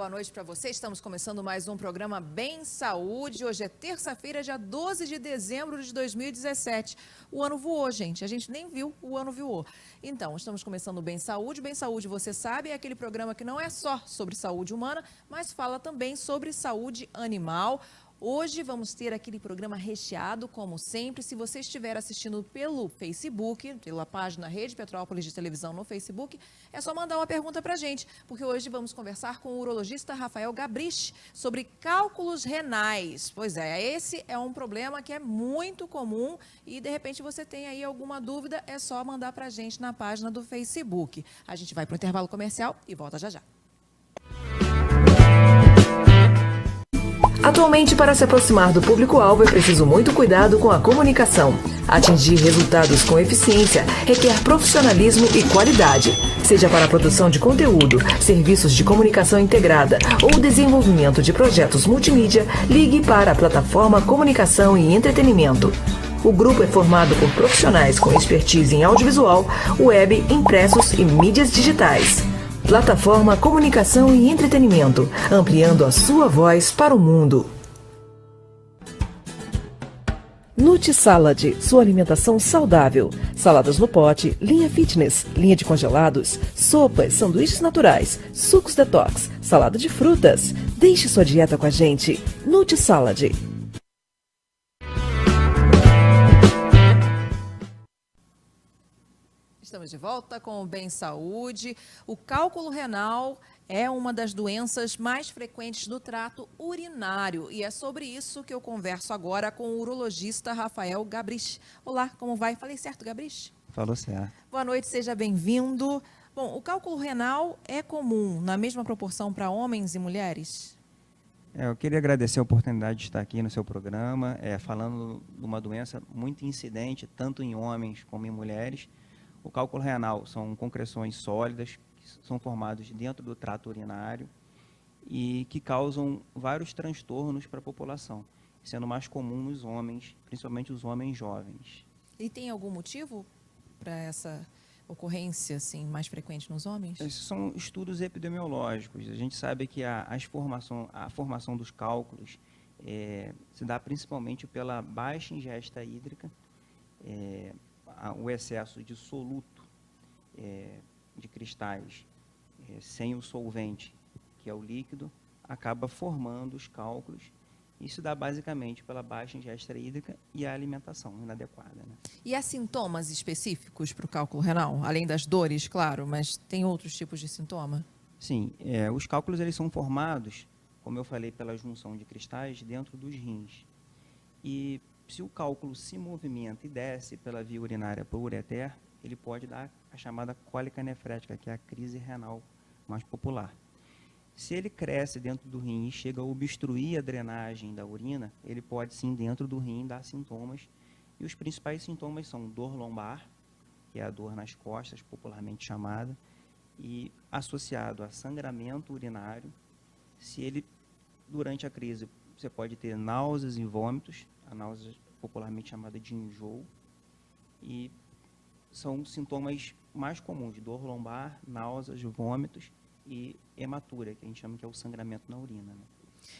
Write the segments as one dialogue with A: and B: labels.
A: boa noite para você. Estamos começando mais um programa Bem Saúde. Hoje é terça-feira, dia 12 de dezembro de 2017. O ano voou, gente. A gente nem viu, o ano voou. Então, estamos começando o Bem Saúde. Bem Saúde, você sabe, é aquele programa que não é só sobre saúde humana, mas fala também sobre saúde animal. Hoje vamos ter aquele programa recheado, como sempre. Se você estiver assistindo pelo Facebook, pela página Rede Petrópolis de Televisão no Facebook, é só mandar uma pergunta para a gente, porque hoje vamos conversar com o urologista Rafael Gabrich sobre cálculos renais. Pois é, esse é um problema que é muito comum e, de repente, você tem aí alguma dúvida, é só mandar para a gente na página do Facebook. A gente vai para o intervalo comercial e volta já já.
B: Atualmente, para se aproximar do público-alvo, é preciso muito cuidado com a comunicação. Atingir resultados com eficiência requer profissionalismo e qualidade. Seja para a produção de conteúdo, serviços de comunicação integrada ou desenvolvimento de projetos multimídia, ligue para a plataforma Comunicação e Entretenimento. O grupo é formado por profissionais com expertise em audiovisual, web, impressos e mídias digitais. Plataforma Comunicação e Entretenimento, ampliando a sua voz para o mundo. NutriSalad, sua alimentação saudável. Saladas no pote, linha fitness, linha de congelados, sopas, sanduíches naturais, sucos detox, salada de frutas. Deixe sua dieta com a gente. NutriSalad.
A: Estamos de volta com o Bem Saúde. O cálculo renal é uma das doenças mais frequentes do trato urinário e é sobre isso que eu converso agora com o urologista Rafael Gabrich. Olá, como vai? Falei certo, Gabrich?
C: Falou certo.
A: Boa noite, seja bem-vindo. Bom, o cálculo renal é comum na mesma proporção para homens e mulheres?
C: Eu queria agradecer a oportunidade de estar aqui no seu programa, falando de uma doença muito incidente, tanto em homens como em mulheres. O cálculo renal são concreções sólidas que são formadas dentro do trato urinário e que causam vários transtornos para a população, sendo mais comum nos homens, principalmente os homens jovens.
A: E tem algum motivo para essa ocorrência assim, mais frequente nos homens?
C: Esses são estudos epidemiológicos. A gente sabe que a formação dos cálculos se dá principalmente pela baixa ingesta hídrica, o excesso de soluto de cristais sem o solvente, que é o líquido, acaba formando os cálculos. Isso dá basicamente pela baixa ingesta hídrica e a alimentação inadequada, né?
A: E há sintomas específicos para o cálculo renal? Além das dores, claro, mas tem outros tipos de sintoma?
C: Sim, os cálculos eles são formados, como eu falei, pela junção de cristais dentro dos rins. E se o cálculo se movimenta e desce pela via urinária para o ureter, ele pode dar a chamada cólica nefrética, que é a crise renal mais popular. Se ele cresce dentro do rim e chega a obstruir a drenagem da urina, ele pode sim, dentro do rim, dar sintomas. E os principais sintomas são dor lombar, que é a dor nas costas, popularmente chamada, e associado a sangramento urinário. Se ele, durante a crise, você pode ter náuseas e vômitos, a náusea popularmente chamada de enjoo, e são sintomas mais comuns, dor lombar, náuseas, vômitos e hematúria, que a gente chama que é o sangramento na urina, né?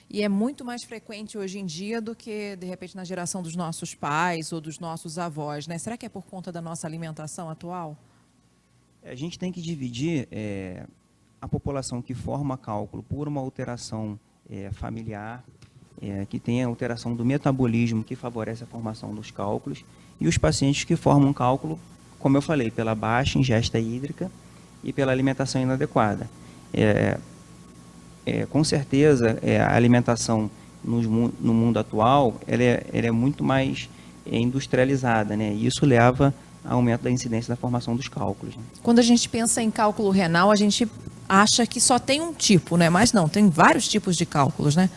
A: E é muito mais frequente hoje em dia do que, de repente, na geração dos nossos pais ou dos nossos avós, né? Será que é por conta da nossa alimentação atual?
C: A gente tem que dividir a população que forma cálculo por uma alteração familiar, que tem a alteração do metabolismo que favorece a formação dos cálculos, e os pacientes que formam cálculo, como eu falei, pela baixa ingesta hídrica e pela alimentação inadequada. Com certeza, a alimentação no mundo atual ela é muito mais industrializada, né? E isso leva a aumento da incidência da formação dos cálculos, né?
A: Quando a gente pensa em cálculo renal, a gente acha que só tem um tipo, né? Mas não, tem vários tipos de cálculos, né?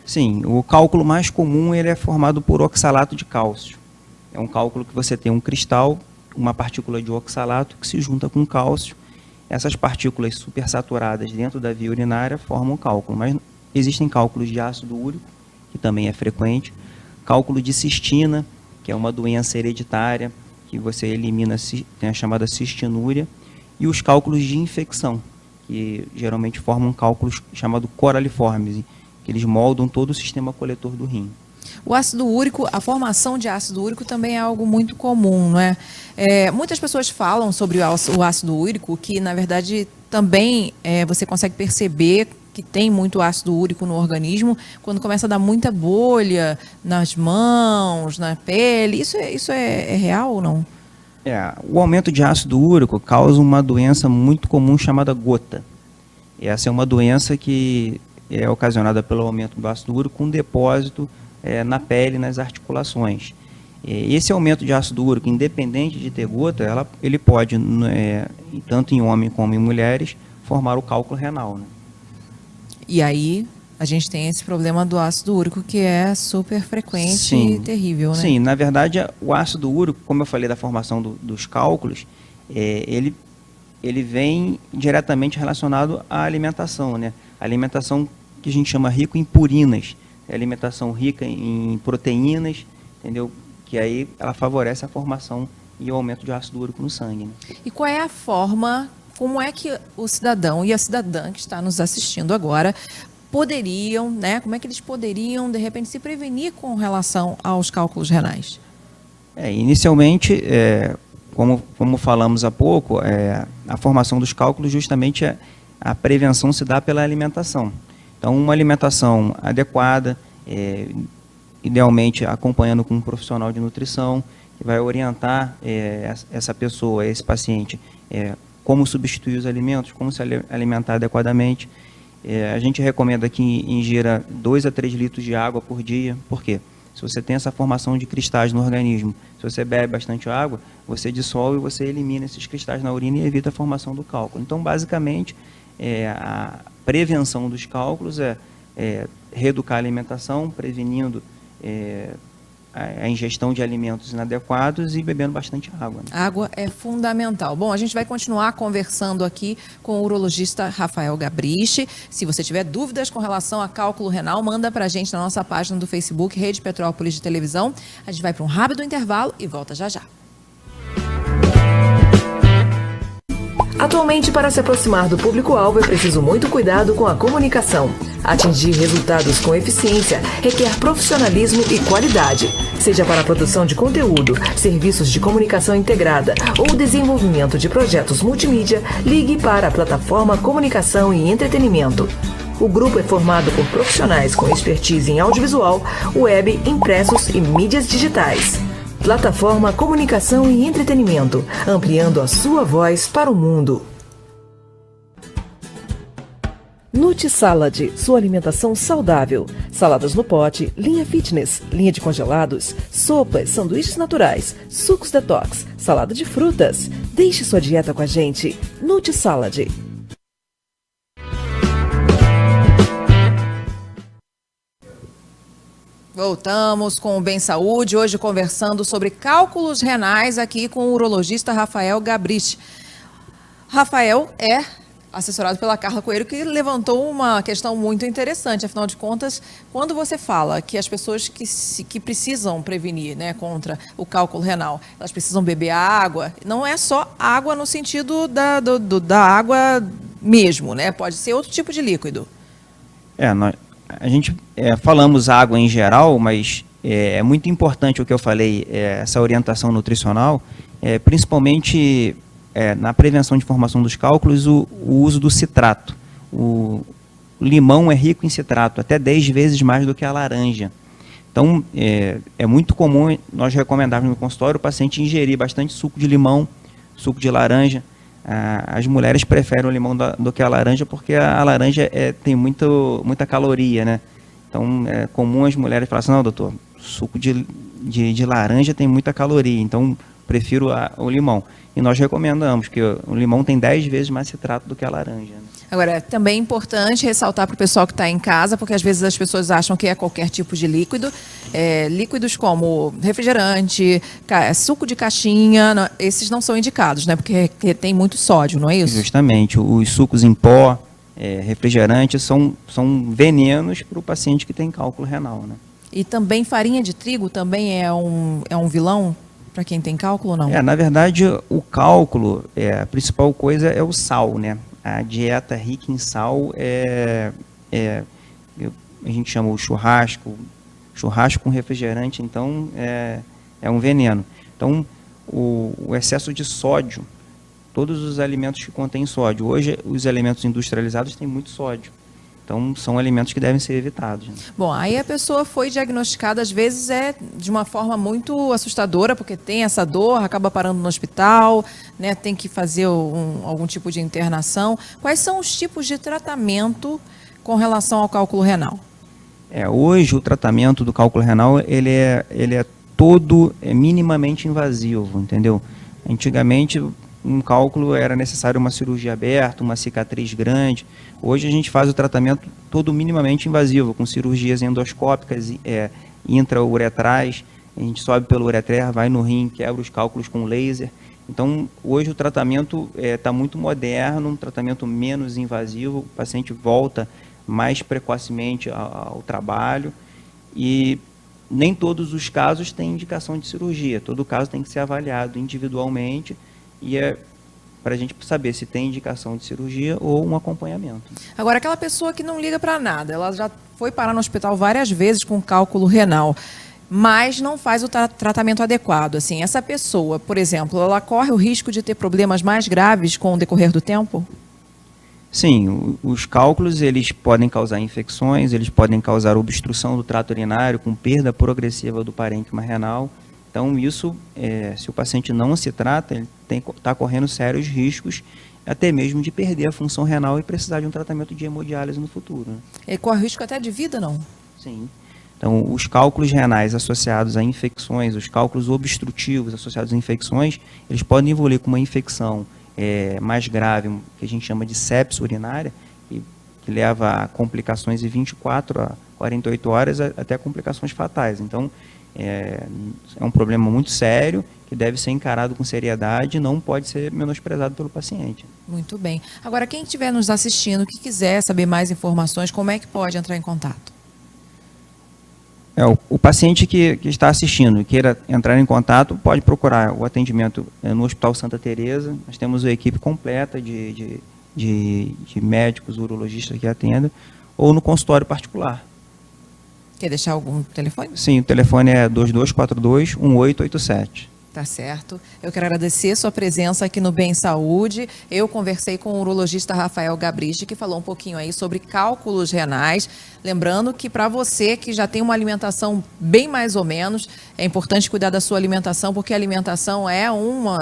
C: Sim, o cálculo mais comum ele é formado por oxalato de cálcio. É um cálculo que você tem um cristal, uma partícula de oxalato que se junta com cálcio. Essas partículas supersaturadas dentro da via urinária formam cálculo, mas existem cálculos de ácido úrico, que também é frequente, cálculo de cistina, que é uma doença hereditária, que você elimina, tem a chamada cistinúria, e os cálculos de infecção, que geralmente formam cálculos chamados coraliformes, que eles moldam todo o sistema coletor do rim.
A: O ácido úrico, a formação de ácido úrico também é algo muito comum, não é? Muitas pessoas falam sobre o ácido úrico, que na verdade também você consegue perceber que tem muito ácido úrico no organismo quando começa a dar muita bolha nas mãos, na pele. Isso é real ou não?
C: O aumento de ácido úrico causa uma doença muito comum chamada gota. Essa é uma doença que é ocasionada pelo aumento do ácido úrico com depósito na pele, nas articulações. Esse aumento de ácido úrico, independente de ter gota, ele pode, tanto em homens como em mulheres, formar o cálculo renal, né?
A: E aí a gente tem esse problema do ácido úrico que é super frequente. Sim, e terrível, né?
C: Sim, na verdade o ácido úrico, como eu falei da formação dos cálculos, ele vem diretamente relacionado à alimentação, né? A alimentação que a gente chama rico em purinas, alimentação rica em proteínas, entendeu? Que aí ela favorece a formação e o aumento de ácido úrico no sangue, né?
A: E qual é a forma, como é que o cidadão e a cidadã que está nos assistindo agora poderiam, né? Como é que eles poderiam, de repente, se prevenir com relação aos cálculos renais?
C: Inicialmente, como falamos há pouco, a formação dos cálculos justamente a prevenção se dá pela alimentação. Então, uma alimentação adequada, idealmente acompanhando com um profissional de nutrição, que vai orientar essa pessoa, esse paciente, como substituir os alimentos, como se alimentar adequadamente. A gente recomenda que ingira 2 a 3 litros de água por dia. Por quê? Se você tem essa formação de cristais no organismo, se você bebe bastante água, você dissolve e você elimina esses cristais na urina e evita a formação do cálculo. Então, basicamente, a prevenção dos cálculos é reeducar a alimentação, prevenindo a ingestão de alimentos inadequados e bebendo bastante água, né?
A: Água é fundamental. Bom, a gente vai continuar conversando aqui com o urologista Rafael Gabriche. Se você tiver dúvidas com relação a cálculo renal, manda pra gente na nossa página do Facebook, Rede Petrópolis de Televisão. A gente vai para um rápido intervalo e volta já já.
B: Atualmente, para se aproximar do público-alvo, é preciso muito cuidado com a comunicação. Atingir resultados com eficiência requer profissionalismo e qualidade. Seja para a produção de conteúdo, serviços de comunicação integrada ou desenvolvimento de projetos multimídia, ligue para a plataforma Comunicação e Entretenimento. O grupo é formado por profissionais com expertise em audiovisual, web, impressos e mídias digitais. Plataforma Comunicação e Entretenimento, ampliando a sua voz para o mundo. NutriSalad, sua alimentação saudável. Saladas no pote, linha fitness, linha de congelados, sopas, sanduíches naturais, sucos detox, salada de frutas. Deixe sua dieta com a gente. NutriSalad.
A: Voltamos com o Bem Saúde, hoje conversando sobre cálculos renais aqui com o urologista Rafael Gabriche. Rafael é assessorado pela Carla Coelho, que levantou uma questão muito interessante. Afinal de contas, quando você fala que as pessoas que precisam prevenir, né, contra o cálculo renal, elas precisam beber água, não é só água no sentido da água mesmo, né? Pode ser outro tipo de líquido.
C: A gente falamos água em geral, mas é muito importante o que eu falei, essa orientação nutricional, principalmente na prevenção de formação dos cálculos, o uso do citrato. O limão é rico em citrato, até 10 vezes mais do que a laranja. Então, é muito comum nós recomendarmos no consultório o paciente ingerir bastante suco de limão, suco de laranja. As mulheres preferem o limão do que a laranja, porque a laranja tem muita caloria, né? Então, é comum as mulheres falarem assim: não, doutor, suco de laranja tem muita caloria, então prefiro o limão. E nós recomendamos, que o limão tem 10 vezes mais citrato do que a laranja, né?
A: Agora, é também importante ressaltar para o pessoal que está em casa, porque às vezes as pessoas acham que é qualquer tipo de líquido. Líquidos como refrigerante, suco de caixinha, esses não são indicados, né? Porque tem muito sódio, não é isso?
C: Justamente. Os sucos em pó, refrigerante, são venenos para o paciente que tem cálculo renal, né?
A: E também farinha de trigo também é um vilão para quem tem cálculo ou não?
C: Na verdade, o cálculo, a principal coisa é o sal, né? a dieta rica em sal a gente chama o churrasco com refrigerante, então é um veneno. Então, o excesso de sódio, todos os alimentos que contêm sódio, hoje os alimentos industrializados têm muito sódio. Então, são alimentos que devem ser evitados. Né?
A: Bom, aí a pessoa foi diagnosticada, às vezes de uma forma muito assustadora, porque tem essa dor, acaba parando no hospital, né, tem que fazer algum tipo de internação. Quais são os tipos de tratamento com relação ao cálculo renal?
C: Hoje, o tratamento do cálculo renal, ele é todo minimamente invasivo, entendeu? Antigamente, um cálculo era necessário uma cirurgia aberta, uma cicatriz grande. Hoje a gente faz o tratamento todo minimamente invasivo, com cirurgias endoscópicas, intrauretrais. A gente sobe pelo ureter, vai no rim, quebra os cálculos com laser. Então, hoje o tratamento está muito moderno, um tratamento menos invasivo. O paciente volta mais precocemente ao trabalho e nem todos os casos têm indicação de cirurgia. Todo caso tem que ser avaliado individualmente e para a gente saber se tem indicação de cirurgia ou um acompanhamento.
A: Agora, aquela pessoa que não liga para nada, ela já foi parar no hospital várias vezes com cálculo renal, mas não faz o tratamento adequado. Assim, essa pessoa, por exemplo, ela corre o risco de ter problemas mais graves com o decorrer do tempo?
C: Sim, os cálculos eles podem causar infecções, eles podem causar obstrução do trato urinário com perda progressiva do parênquima renal. Então, isso, se o paciente não se trata, ele está correndo sérios riscos, até mesmo de perder a função renal e precisar de um tratamento de hemodiálise no futuro. Né?
A: Ele corre risco até de vida, não?
C: Sim. Então, os cálculos renais associados a infecções, os cálculos obstrutivos associados a infecções, eles podem evoluir com uma infecção mais grave, que a gente chama de sepse urinária, que leva a complicações de 24 a 48 horas, até complicações fatais. Então, é um problema muito sério, que deve ser encarado com seriedade e não pode ser menosprezado pelo paciente.
A: Muito bem. Agora, quem estiver nos assistindo, que quiser saber mais informações, como é que pode entrar em contato?
C: O paciente que está assistindo e queira entrar em contato, pode procurar o atendimento no Hospital Santa Teresa. Nós temos uma equipe completa de médicos, urologistas que atendem, ou no consultório particular.
A: Quer deixar algum telefone?
C: Sim, o telefone é 2242-1887.
A: Tá certo. Eu quero agradecer sua presença aqui no Bem Saúde. Eu conversei com o urologista Rafael Gabristi, que falou um pouquinho aí sobre cálculos renais. Lembrando que para você que já tem uma alimentação bem mais ou menos, é importante cuidar da sua alimentação, porque a alimentação é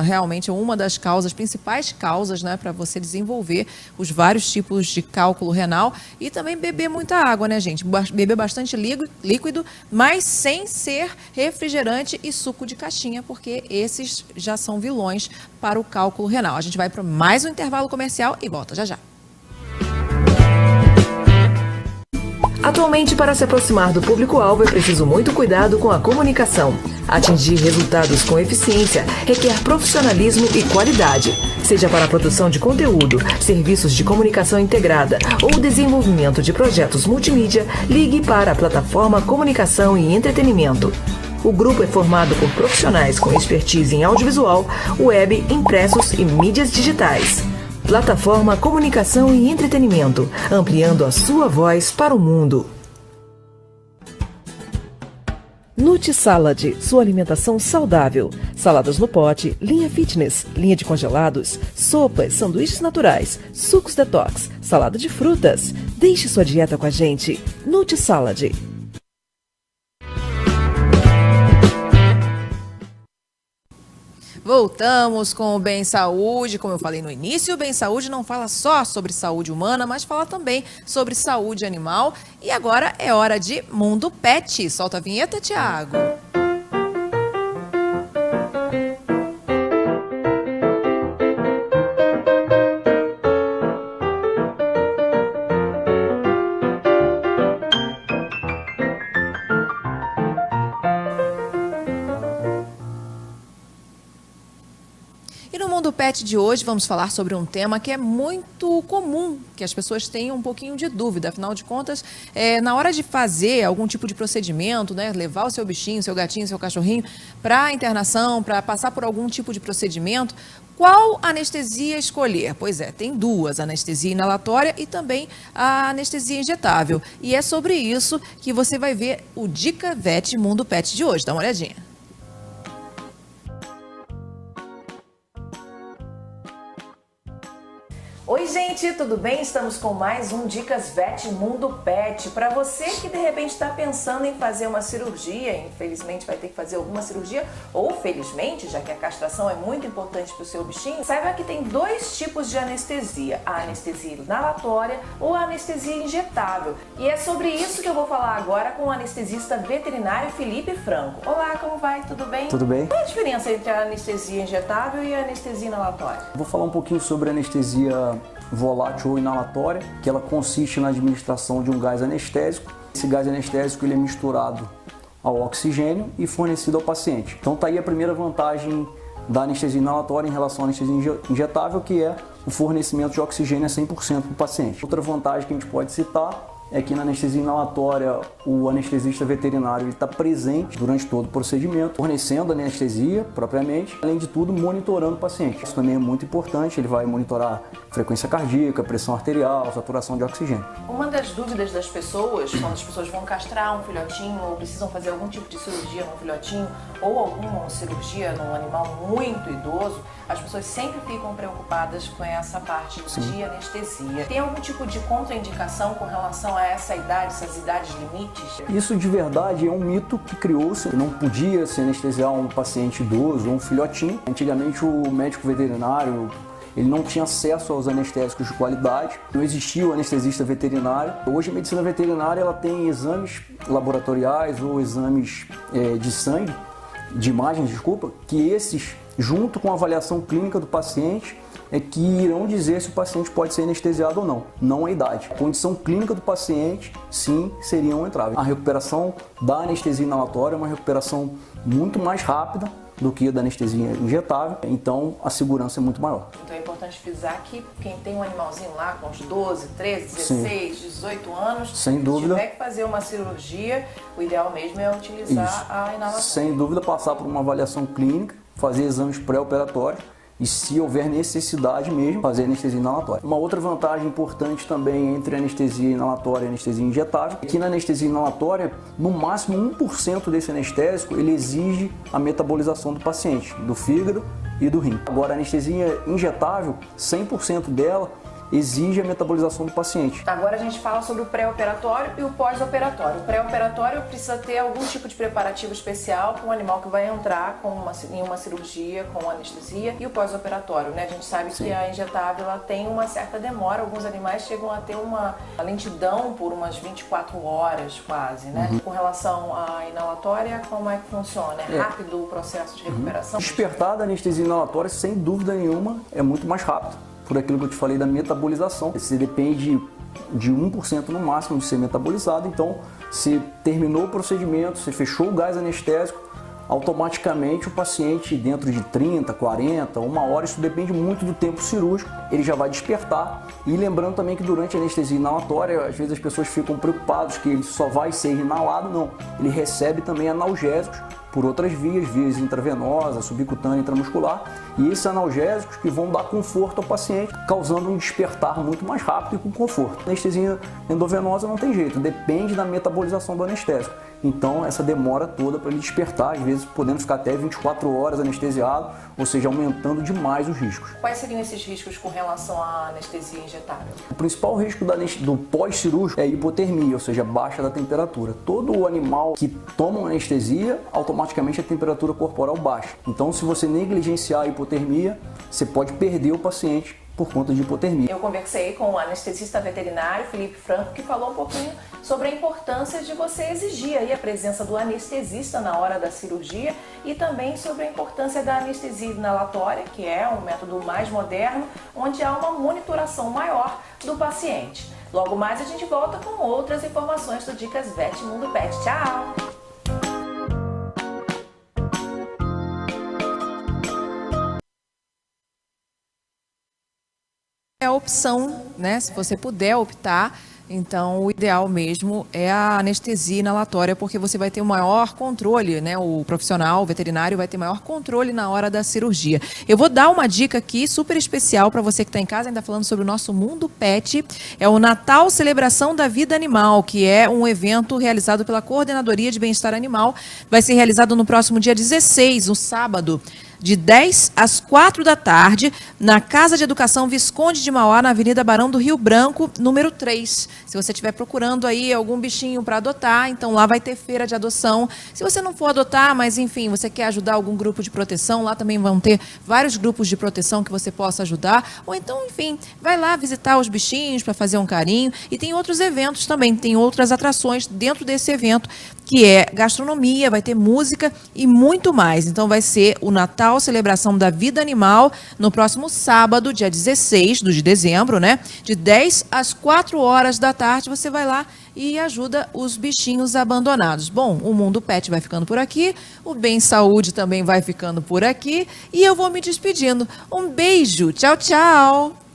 A: realmente uma das causas, principais causas, né, para você desenvolver os vários tipos de cálculo renal. E também beber muita água, né, gente? Beber bastante líquido, mas sem ser refrigerante e suco de caixinha, porque esses já são vilões para o cálculo renal. A gente vai para mais um intervalo comercial e volta já já.
B: Atualmente, para se aproximar do público-alvo, é preciso muito cuidado com a comunicação. Atingir resultados com eficiência requer profissionalismo e qualidade. Seja para a produção de conteúdo, serviços de comunicação integrada ou desenvolvimento de projetos multimídia, ligue para a plataforma Comunicação e Entretenimento. O grupo é formado por profissionais com expertise em audiovisual, web, impressos e mídias digitais. Plataforma Comunicação e Entretenimento, ampliando a sua voz para o mundo. NutriSalad, sua alimentação saudável. Saladas no pote, linha fitness, linha de congelados, sopas, sanduíches naturais, sucos detox, salada de frutas. Deixe sua dieta com a gente. NutriSalad.
A: Voltamos com o Bem Saúde. Como eu falei no início, o Bem Saúde não fala só sobre saúde humana, mas fala também sobre saúde animal. E agora é hora de Mundo Pet. Solta a vinheta, Thiago. E no Mundo Pet de hoje vamos falar sobre um tema que é muito comum, que as pessoas têm um pouquinho de dúvida. Afinal de contas, na hora de fazer algum tipo de procedimento, né, levar o seu bichinho, seu gatinho, seu cachorrinho para a internação, para passar por algum tipo de procedimento, qual anestesia escolher? Pois é, tem duas, a anestesia inalatória e também a anestesia injetável. E é sobre isso que você vai ver o Dica Vet Mundo Pet de hoje. Dá uma olhadinha. Oi, gente, tudo bem? Estamos com mais um Dicas Vet Mundo Pet. Para você que de repente está pensando em fazer uma cirurgia, infelizmente vai ter que fazer alguma cirurgia, ou felizmente, já que a castração é muito importante para o seu bichinho, saiba que tem dois tipos de anestesia, a anestesia inalatória ou a anestesia injetável. E é sobre isso que eu vou falar agora com o anestesista veterinário Felipe Franco. Olá, como vai? Tudo bem?
D: Tudo bem.
A: Qual é a diferença entre a anestesia injetável e a anestesia inalatória?
D: Vou falar um pouquinho sobre a anestesia volátil ou inalatória, que ela consiste na administração de um gás anestésico. Esse gás anestésico ele é misturado ao oxigênio e fornecido ao paciente. Então tá aí a primeira vantagem da anestesia inalatória em relação à anestesia injetável, que é o fornecimento de oxigênio a 100% para o paciente. Outra vantagem que a gente pode citar é que na anestesia inalatória o anestesista veterinário está presente durante todo o procedimento, fornecendo anestesia propriamente, além de tudo monitorando o paciente. Isso também é muito importante, ele vai monitorar frequência cardíaca, pressão arterial, saturação de oxigênio.
A: Uma das dúvidas das pessoas, quando as pessoas vão castrar um filhotinho ou precisam fazer algum tipo de cirurgia num filhotinho ou alguma cirurgia num animal muito idoso, as pessoas sempre ficam preocupadas com essa parte de anestesia. Tem algum tipo de contraindicação com relação a essa idade, essas idades limites?
D: Isso de verdade é um mito que criou-se. Não podia se anestesiar um paciente idoso ou um filhotinho. Antigamente o médico veterinário ele não tinha acesso aos anestésicos de qualidade, não existia o anestesista veterinário. Hoje a medicina veterinária ela tem exames laboratoriais ou exames de sangue, de imagens, desculpa, que esses, junto com a avaliação clínica do paciente, é que irão dizer se o paciente pode ser anestesiado ou não, não a idade. A condição clínica do paciente, sim, seria um entrave. A recuperação da anestesia inalatória é uma recuperação muito mais rápida do que a da anestesia injetável, então a segurança é muito maior.
A: Então é importante frisar que quem tem um animalzinho lá com uns 12, 13, 16, sim, 18 anos,
D: sem dúvida,
A: se tiver que fazer uma cirurgia, o ideal mesmo é utilizar a inalação.
D: Sem dúvida, passar por uma avaliação clínica, fazer exames pré-operatórios e, se houver necessidade mesmo, fazer anestesia inalatória. Uma outra vantagem importante também entre a anestesia inalatória e a anestesia injetável é que na anestesia inalatória, no máximo 1% desse anestésico ele exige a metabolização do paciente, do fígado e do rim. Agora a anestesia injetável, 100% dela exige a metabolização do paciente.
A: Agora a gente fala sobre o pré-operatório e o pós-operatório. O pré-operatório precisa ter algum tipo de preparativo especial para um animal que vai entrar em uma cirurgia com anestesia, e o pós-operatório, né? A gente sabe que a injetável ela tem uma certa demora, alguns animais chegam a ter uma lentidão por umas 24 horas quase, né? Com relação à inalatória, como é que funciona? É rápido o processo de recuperação?
D: Despertar da anestesia inalatória, sem dúvida nenhuma, é muito mais rápido, por aquilo que eu te falei da metabolização. Você depende de 1% no máximo de ser metabolizado, então se terminou o procedimento, você fechou o gás anestésico, automaticamente o paciente, dentro de 30, 40, uma hora, isso depende muito do tempo cirúrgico, ele já vai despertar. E lembrando também que durante a anestesia inalatória, às vezes as pessoas ficam preocupadas que ele só vai ser inalado, não. Ele recebe também analgésicos por outras vias intravenosa, subcutânea, intramuscular, e esses analgésicos que vão dar conforto ao paciente, causando um despertar muito mais rápido e com conforto. A anestesia endovenosa não tem jeito, depende da metabolização do anestésico. Então essa demora toda para ele despertar, às vezes podendo ficar até 24 horas anestesiado, ou seja, aumentando demais os riscos.
A: Quais seriam esses riscos com relação à anestesia injetável?
D: O principal risco do pós-cirúrgico é a hipotermia, ou seja, baixa da temperatura. Todo animal que toma uma anestesia, automaticamente a temperatura corporal baixa. Então, se você negligenciar a hipotermia, você pode perder o paciente por conta de hipotermia.
A: Eu conversei com o anestesista veterinário Felipe Franco, que falou um pouquinho sobre a importância de você exigir aí a presença do anestesista na hora da cirurgia, e também sobre a importância da anestesia inalatória, que é um método mais moderno, onde há uma monitoração maior do paciente. Logo mais a gente volta com outras informações do Dicas Vet Mundo Pet. Tchau! opção, né? Se você puder optar, então o ideal mesmo é a anestesia inalatória, porque você vai ter o maior controle, né? O profissional, o veterinário vai ter maior controle na hora da cirurgia. Eu vou dar uma dica aqui super especial para você que está em casa, ainda falando sobre o nosso Mundo Pet. É o Natal Celebração da Vida Animal, que é um evento realizado pela Coordenadoria de Bem-Estar Animal. Vai ser realizado no próximo dia 16, no sábado, de 10 às 4 da tarde, na Casa de Educação Visconde de Mauá, na Avenida Barão do Rio Branco, número 3. Se você estiver procurando aí algum bichinho para adotar, então lá vai ter feira de adoção. Se você não for adotar, mas enfim, você quer ajudar algum grupo de proteção, lá também vão ter vários grupos de proteção que você possa ajudar. Ou então, enfim, vai lá visitar os bichinhos para fazer um carinho. E tem outros eventos também, tem outras atrações dentro desse evento, que é gastronomia, vai ter música e muito mais. Então vai ser o Natal Celebração da Vida Animal no próximo sábado, dia 16 de dezembro, né? De 10 às 4 horas da tarde, você vai lá e ajuda os bichinhos abandonados. Bom, o Mundo Pet vai ficando por aqui, o Bem Saúde também vai ficando por aqui e eu vou me despedindo. Um beijo, tchau, tchau!